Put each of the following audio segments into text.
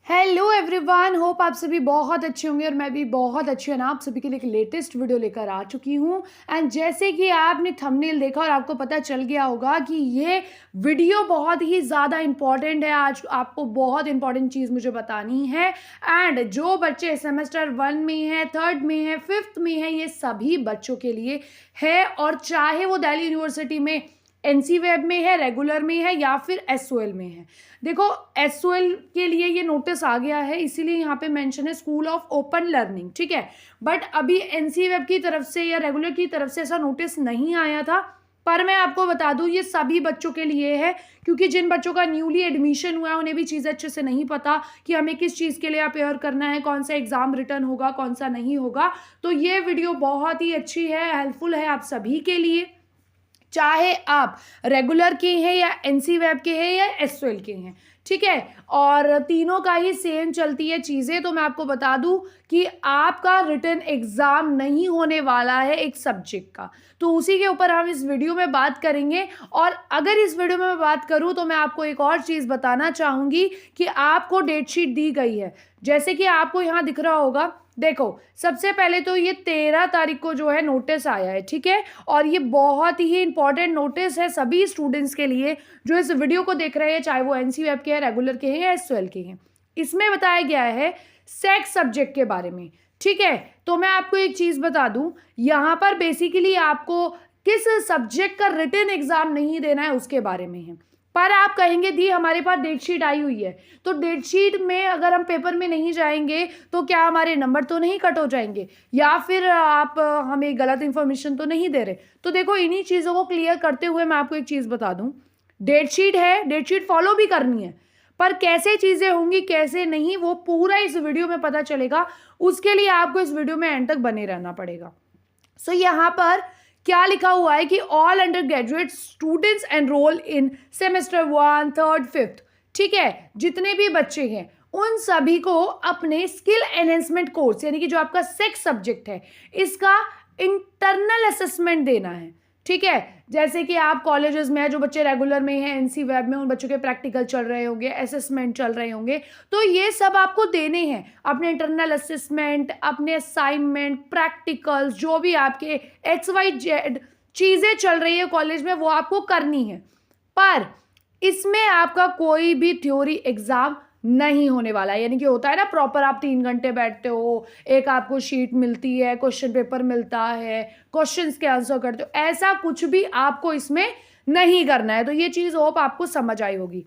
Hello everyone, hope आप सभी बहुत अच्छे होंगे और मैं भी बहुत अच्छी हूँ ना। आप सभी के लिए एक लेटेस्ट वीडियो लेकर आ चुकी हूँ। एंड जैसे कि आपने थंबनेल देखा और आपको पता चल गया होगा कि ये वीडियो बहुत ही ज़्यादा इम्पॉर्टेंट है। आज आपको बहुत इंपॉर्टेंट चीज़ मुझे बतानी है। एंड जो बच्चे सेमेस्टर 1 में है, 3rd में है, 5th में है, ये सभी बच्चों के लिए है। और चाहे वो दिल्ली यूनिवर्सिटी में एनसी वेब में है, रेगुलर में है या फिर एसओएल में है। देखो, एसओएल के लिए ये नोटिस आ गया है, इसीलिए यहाँ पे मेंशन है स्कूल ऑफ ओपन लर्निंग, ठीक है। बट अभी एनसी वेब की तरफ से या रेगुलर की तरफ से ऐसा नोटिस नहीं आया था। पर मैं आपको बता दूं, ये सभी बच्चों के लिए है, क्योंकि जिन बच्चों का न्यूली एडमिशन हुआ है उन्हें भी चीज़ें अच्छे से नहीं पता कि हमें किस चीज़ के लिए अपेयर करना है, कौन सा एग्जाम रिटर्न होगा, कौन सा नहीं होगा। तो ये वीडियो बहुत ही अच्छी है, हेल्पफुल है आप सभी के लिए, चाहे आप रेगुलर के हैं या एनसी वेब के हैं या एसओएल के हैं, ठीक है। और तीनों का ही सेम चलती है चीज़ें। तो मैं आपको बता दूं कि आपका रिटन एग्ज़ाम नहीं होने वाला है एक सब्जेक्ट का, तो उसी के ऊपर हम इस वीडियो में बात करेंगे। और अगर इस वीडियो में मैं बात करूं तो मैं आपको एक और चीज़ बताना चाहूँगी कि आपको डेट शीट दी गई है, जैसे कि आपको यहाँ दिख रहा होगा। देखो, सबसे पहले तो ये 13 तारीख को जो है नोटिस आया है, ठीक है। और ये बहुत ही इंपॉर्टेंट नोटिस है सभी स्टूडेंट्स के लिए जो इस वीडियो को देख रहे हैं, चाहे वो एनसी वेब के हैं, रेगुलर के हैं या एसओएल के हैं। इसमें बताया गया है सेक्स सब्जेक्ट के बारे में, ठीक है। तो मैं आपको एक चीज़ बता दूं, यहाँ पर बेसिकली आपको किस सब्जेक्ट का रिटन एग्जाम नहीं देना है उसके बारे में है। पर आप कहेंगे दी हमारे पास डेट शीट आई हुई है, तो डेट शीट में अगर हम पेपर में नहीं जाएंगे तो क्या हमारे नंबर तो नहीं कट हो जाएंगे, या फिर आप हमें गलत इन्फॉर्मेशन तो नहीं दे रहे। तो देखो, इन्हीं चीज़ों को क्लियर करते हुए मैं आपको एक चीज़ बता दूं, डेट शीट है, डेट शीट फॉलो भी करनी है, पर कैसे चीज़ें होंगी कैसे नहीं वो पूरा इस वीडियो में पता चलेगा। उसके लिए आपको इस वीडियो में एंड तक बने रहना पड़ेगा। सो यहाँ पर क्या लिखा हुआ है कि all under graduate students enrol in semester 1, 3rd, 5th, ठीक है। जितने भी बच्चे हैं उन सभी को अपने स्किल एनहेंसमेंट कोर्स यानी कि जो आपका सेक्स सब्जेक्ट है इसका इंटरनल असेसमेंट देना है, ठीक है। जैसे कि आप कॉलेजेस में है, जो बच्चे रेगुलर में हैं, एनसी वेब में, उन बच्चों के प्रैक्टिकल चल रहे होंगे, असेसमेंट चल रहे होंगे, तो ये सब आपको देने हैं। अपने इंटरनल असेसमेंट, अपने असाइनमेंट, प्रैक्टिकल्स, जो भी आपके XYZ चीज़ें चल रही है कॉलेज में वो आपको करनी है। पर इसमें आपका कोई भी थ्योरी एग्जाम नहीं होने वाला है, यानी कि होता है ना प्रॉपर आप 3 घंटे बैठते हो, एक आपको शीट मिलती है, क्वेश्चन पेपर मिलता है, क्वेश्चंस के आंसर करते हो, ऐसा कुछ भी आपको इसमें नहीं करना है। तो ये चीज़ होप आपको समझ आई होगी,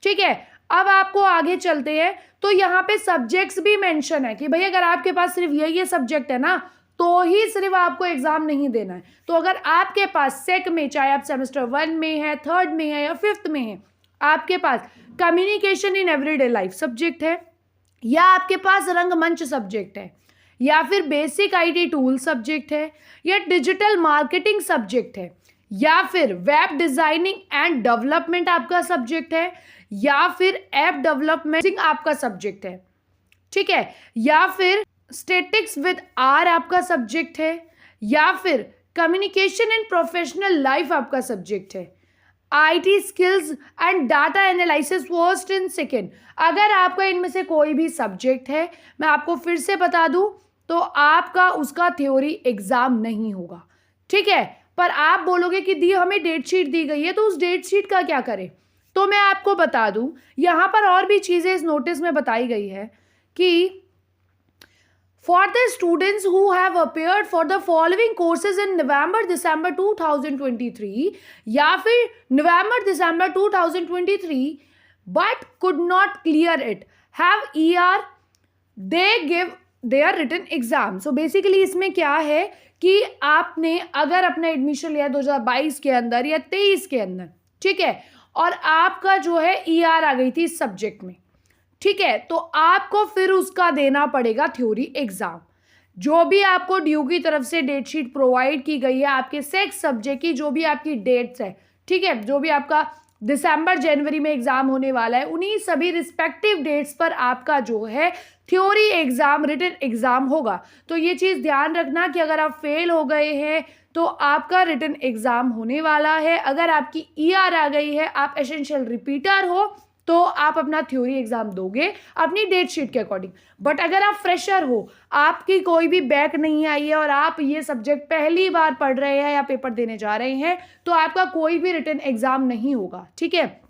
ठीक है। अब आपको आगे चलते हैं, तो यहाँ पे सब्जेक्ट्स भी मेंशन है कि भाई अगर आपके पास सिर्फ ये सब्जेक्ट है ना तो ही सिर्फ आपको एग्जाम नहीं देना है। तो अगर आपके पास सेक में, चाहे आप सेमेस्टर 1 में है, 3rd में है या 5th में है, आपके पास communication in everyday life subject है, या आपके पास रंगमंच सब्जेक्ट है, या फिर बेसिक आईटी टूल सब्जेक्ट है, या डिजिटल मार्केटिंग सब्जेक्ट है, या फिर वेब डिजाइनिंग एंड डेवलपमेंट आपका सब्जेक्ट है, या फिर ऐप डेवलपमेंट आपका सब्जेक्ट है, ठीक है, या फिर स्टेटिक्स विद आर आपका सब्जेक्ट है, या फिर कम्युनिकेशन इन प्रोफेशनल लाइफ आपका सब्जेक्ट है, IT skills and data analysis first and second. अगर आपका इनमें से कोई भी सब्जेक्ट है, मैं आपको फिर से बता दूं, तो आपका उसका थ्योरी एग्जाम नहीं होगा, ठीक है। पर आप बोलोगे कि दी हमें डेट शीट दी गई है, तो उस डेट शीट का क्या करें। तो मैं आपको बता दूं, यहाँ पर और भी चीज़ें इस नोटिस में बताई गई है कि for the students who have appeared for the following courses in November-December 2023 या फिर November-December 2023 but could not clear it have ER, they give their written exam। So basically इसमें क्या है कि आपने अगर अपना एडमिशन लिया 2022 के अंदर या 23 के अंदर, ठीक है, और आपका जो है ER आ गई थी इस सब्जेक्ट में, ठीक है, तो आपको फिर उसका देना पड़ेगा थ्योरी एग्जाम। जो भी आपको ड्यू की तरफ से डेट शीट प्रोवाइड की गई है आपके सेक्स सब्जेक्ट की, जो भी आपकी डेट्स है, ठीक है, जो भी आपका दिसंबर जनवरी में एग्जाम होने वाला है, उन्हीं सभी रिस्पेक्टिव डेट्स पर आपका जो है थ्योरी एग्जाम, रिटन एग्जाम होगा। तो ये चीज़ ध्यान रखना कि अगर आप फेल हो गए हैं तो आपका रिटन एग्जाम होने वाला है। अगर आपकी ER आ गई है, आप एसेंशियल रिपीटर हो, तो आप अपना थ्योरी एग्जाम दोगे अपनी डेट शीट के अकॉर्डिंग। बट अगर आप फ्रेशर हो, आपकी कोई भी बैक नहीं आई है और आप ये सब्जेक्ट पहली बार पढ़ रहे हैं या पेपर देने जा रहे हैं, तो आपका कोई भी रिटन एग्जाम नहीं होगा, ठीक है।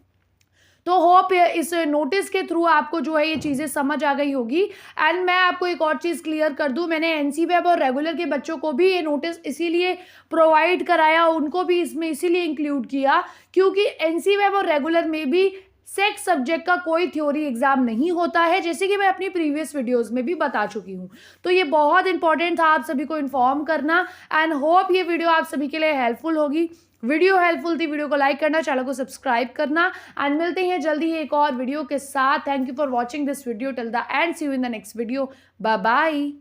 तो होप इस नोटिस के थ्रू आपको जो है ये चीज़ें समझ आ गई होगी। एंड मैं आपको एक और चीज़ क्लियर कर दूं, मैंने एनसी वेब और रेगुलर के बच्चों को भी ये नोटिस इसीलिए प्रोवाइड कराया, उनको भी इसमें इसीलिए इंक्लूड किया क्योंकि एनसी वेब और रेगुलर में भी सेक्स सब्जेक्ट का कोई थ्योरी एग्जाम नहीं होता है, जैसे कि मैं अपनी प्रीवियस वीडियोस में भी बता चुकी हूँ। तो ये बहुत इंपॉर्टेंट था आप सभी को इन्फॉर्म करना। एंड होप ये वीडियो आप सभी के लिए हेल्पफुल होगी। वीडियो हेल्पफुल थी, वीडियो को लाइक करना, चैनल को सब्सक्राइब करना। एंड मिलते हैं जल्दी ही एक और वीडियो के साथ। Thank you for watching this video till the end, see you in the next video. Bye bye.